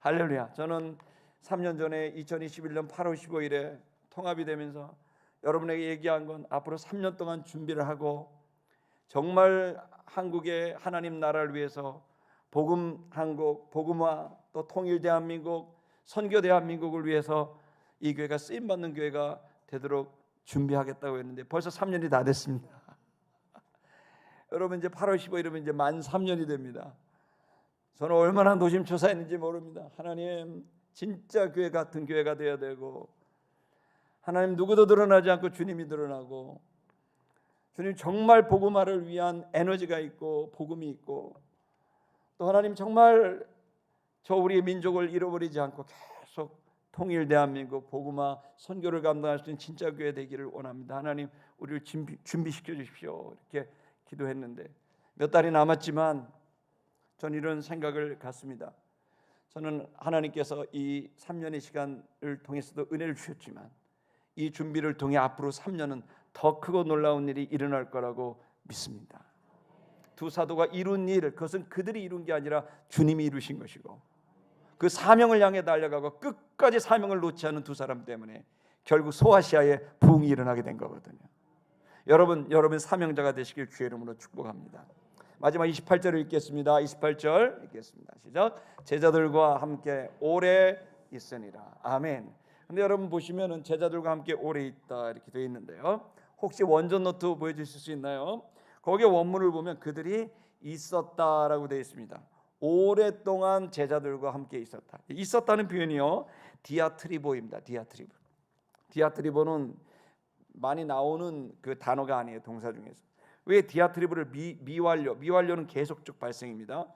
할렐루야. 저는 3년 전에 2021년 8월 15일에 통합이 되면서 여러분에게 얘기한 건 앞으로 3년 동안 준비를 하고 정말 한국의 하나님 나라를 위해서 복음 한국, 복음화 또 통일 대한민국, 선교 대한민국을 위해서 이 교회가 쓰임 받는 교회가 되도록 준비하겠다고 했는데 벌써 3년이 다 됐습니다. 여러분 이제 8월 15일이면 이제 만 3년이 됩니다. 저는 얼마나 노심초사했는지 모릅니다. 하나님 진짜 교회 같은 교회가 되어야 되고 하나님 누구도 드러나지 않고 주님이 드러나고 주님 정말 복음화를 위한 에너지가 있고 복음이 있고 또 하나님 정말 저 우리의 민족을 잃어버리지 않고 계속 통일 대한민국 복음화 선교를 감당할 수 있는 진짜 교회 되기를 원합니다. 하나님 우리를 준비시켜 주십시오. 이렇게 기도했는데 몇 달이 남았지만 전 이런 생각을 갖습니다. 저는 하나님께서 이 3년의 시간을 통해서도 은혜를 주셨지만 이 준비를 통해 앞으로 3년은 더 크고 놀라운 일이 일어날 거라고 믿습니다. 두 사도가 이룬 일, 그것은 그들이 이룬 게 아니라 주님이 이루신 것이고 그 사명을 향해 달려가고 끝까지 사명을 놓지 않은 두 사람 때문에 결국 소아시아에 부흥이 일어나게 된 거거든요. 여러분 사명자가 되시길 주의 이름으로 축복합니다. 마지막 28절을 읽겠습니다. 28절 읽겠습니다. 시작. 제자들과 함께 오래 있으니라. 아멘. 근데 여러분 보시면은 제자들과 함께 오래 있다 이렇게 되어 있는데요. 혹시 원전 노트 보여주실 수 있나요? 거기에 원문을 보면 그들이 있었다라고 되어 있습니다. 오랫동안 제자들과 함께 있었다. 있었다는 표현이요 디아트리보입니다. 디아트리보는 많이 나오는 그 단어가 아니에요. 동사 중에서. 왜 디아트리보를 미완료는 계속적 발생입니다.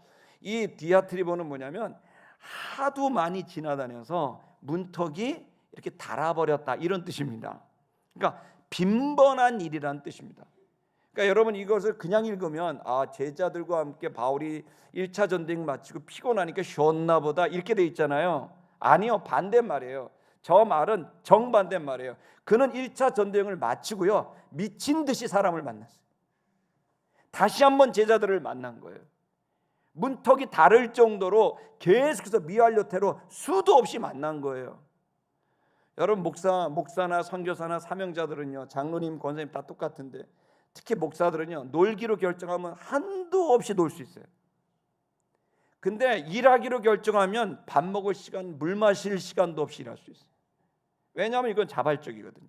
이 디아트리보는 뭐냐면 하도 많이 지나다녀서 문턱이 이렇게 닳아버렸다 이런 뜻입니다. 그러니까 빈번한 일이라는 뜻입니다. 그러니까 여러분 이것을 그냥 읽으면 제자들과 함께 바울이 1차 전쟁 마치고 피곤하니까 쉬었나 보다 이렇게 돼 있잖아요. 아니요, 반대말이에요. 저 말은 정반대 말이에요. 그는 1차 전쟁을 마치고요 미친 듯이 사람을 만났어요. 다시 한번 제자들을 만난 거예요. 문턱이 닳을 정도로 계속해서 미완료태로 수도 없이 만난 거예요. 여러분 목사나 선교사나 사명자들은요 장로님, 권사님 다 똑같은데 특히 목사들은요 놀기로 결정하면 한도 없이 놀 수 있어요. 근데 일하기로 결정하면 밥 먹을 시간, 물 마실 시간도 없이 일할 수 있어요. 왜냐하면 이건 자발적이거든요.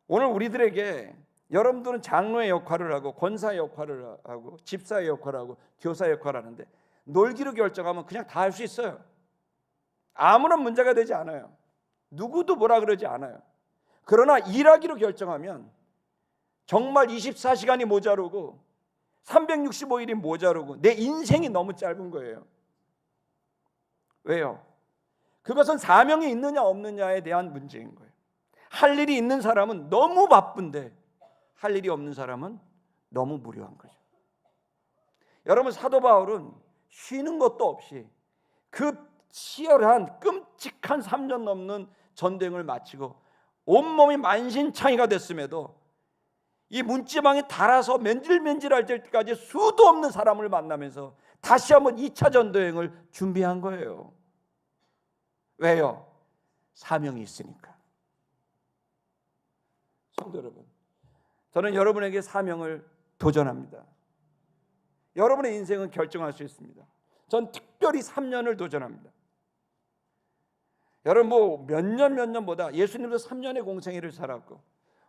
오늘 우리들에게 여러분들은 장로의 역할을 하고 권사의 역할을 하고 집사의 역할을 하고 교사의 역할을 하는데 놀기로 결정하면 그냥 다 할 수 있어요. 아무런 문제가 되지 않아요. 누구도 뭐라 그러지 않아요. 그러나 일하기로 결정하면 정말 24시간이 모자르고 365일이 모자르고 내 인생이 너무 짧은 거예요. 왜요? 그것은 사명이 있느냐 없느냐에 대한 문제인 거예요. 할 일이 있는 사람은 너무 바쁜데 할 일이 없는 사람은 너무 무료한 거죠. 여러분, 사도 바울은 쉬는 것도 없이 그 치열한 끔찍한 3년 넘는 전쟁을 마치고 온몸이 만신창이가 됐음에도 이 문지방에 달아서 맨질맨질할 때까지 수도 없는 사람을 만나면서 다시 한번 2차 전도여행을 준비한 거예요. 왜요? 사명이 있으니까. 성도 여러분, 저는 여러분에게 사명을 도전합니다. 여러분의 인생은 결정할 수 있습니다. 전 특별히 3년을 도전합니다. 여러분, 뭐 몇 년보다 예수님도 3년의 공생애를 살았고,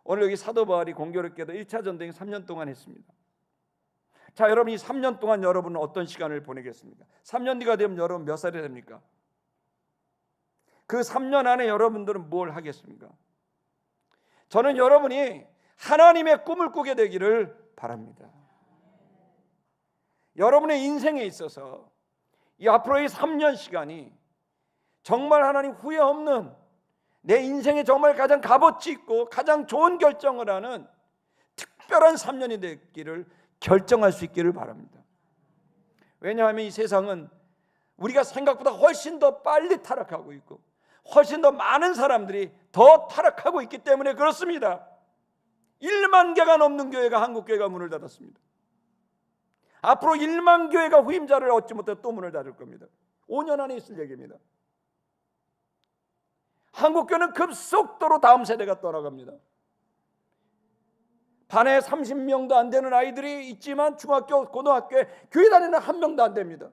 오늘 여기 사도 바울이 공교롭게도 1차 전쟁 3년 동안 했습니다. 자, 여러분, 이 3년 동안 여러분은 어떤 시간을 보내겠습니까? 3년 뒤가 되면 여러분 몇 살이 됩니까? 그 3년 안에 여러분들은 뭘 하겠습니까? 저는 여러분이 하나님의 꿈을 꾸게 되기를 바랍니다. 여러분의 인생에 있어서 이 앞으로의 3년 시간이 정말 하나님 후회 없는, 내 인생에 정말 가장 값어치 있고 가장 좋은 결정을 하는 특별한 3년이 되기를 결정할 수 있기를 바랍니다. 왜냐하면 이 세상은 우리가 생각보다 훨씬 더 빨리 타락하고 있고 훨씬 더 많은 사람들이 더 타락하고 있기 때문에 그렇습니다. 1만 개가 넘는 교회가, 한국교회가 문을 닫았습니다. 앞으로 1만 교회가 후임자를 얻지 못해 또 문을 닫을 겁니다. 5년 안에 있을 얘기입니다. 한국교회는 급속도로 다음 세대가 떠나갑니다. 반에 30명도 안 되는 아이들이 있지만 중학교, 고등학교에 교회 다니는 1명도 안 됩니다.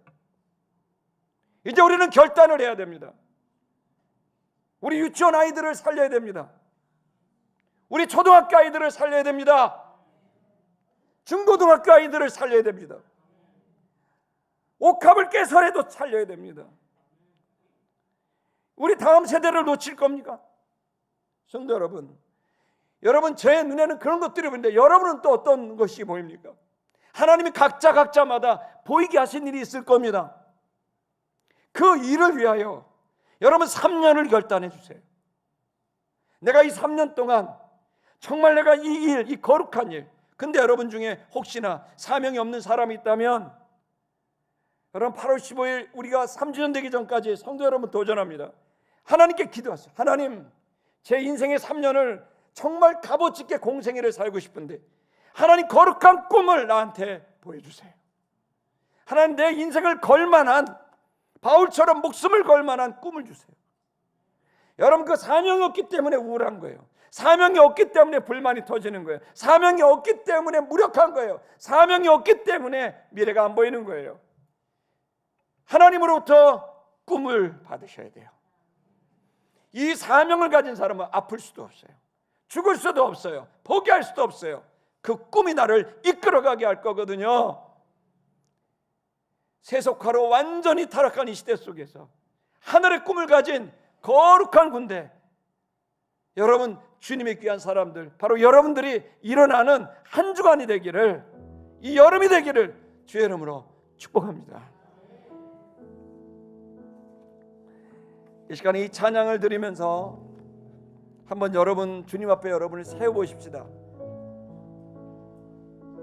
이제 우리는 결단을 해야 됩니다. 우리 유치원 아이들을 살려야 됩니다. 우리 초등학교 아이들을 살려야 됩니다. 중고등학교 아이들을 살려야 됩니다. 옥합을 깨서라도 살려야 됩니다. 우리 다음 세대를 놓칠 겁니까? 성도 여러분, 여러분 제 눈에는 그런 것들이 보이는데 여러분은 또 어떤 것이 보입니까? 하나님이 각자마다 보이게 하신 일이 있을 겁니다. 그 일을 위하여 여러분 3년을 결단해 주세요. 내가 이 3년 동안 정말 내가 이 일, 이 거룩한 일, 근데 여러분 중에 혹시나 사명이 없는 사람이 있다면 여러분 8월 15일 우리가 3주년 되기 전까지 성도 여러분 도전합니다. 하나님께 기도하세요. 하나님, 제 인생의 3년을 정말 값어치 있게 공생애를 살고 싶은데 하나님 거룩한 꿈을 나한테 보여주세요. 하나님, 내 인생을 걸만한, 바울처럼 목숨을 걸만한 꿈을 주세요. 여러분, 그 사명이 없기 때문에 우울한 거예요. 사명이 없기 때문에 불만이 터지는 거예요. 사명이 없기 때문에 무력한 거예요. 사명이 없기 때문에 미래가 안 보이는 거예요. 하나님으로부터 꿈을 받으셔야 돼요. 이 사명을 가진 사람은 아플 수도 없어요. 죽을 수도 없어요. 포기할 수도 없어요. 그 꿈이 나를 이끌어가게 할 거거든요. 세속화로 완전히 타락한 이 시대 속에서 하늘의 꿈을 가진 거룩한 군대, 여러분 주님의 귀한 사람들, 바로 여러분들이 일어나는 한 주간이 되기를, 이 여름이 되기를 주의 이름으로 축복합니다. 이 시간에 이 찬양을 드리면서 한번 여러분, 주님 앞에 여러분을 세워보십시다.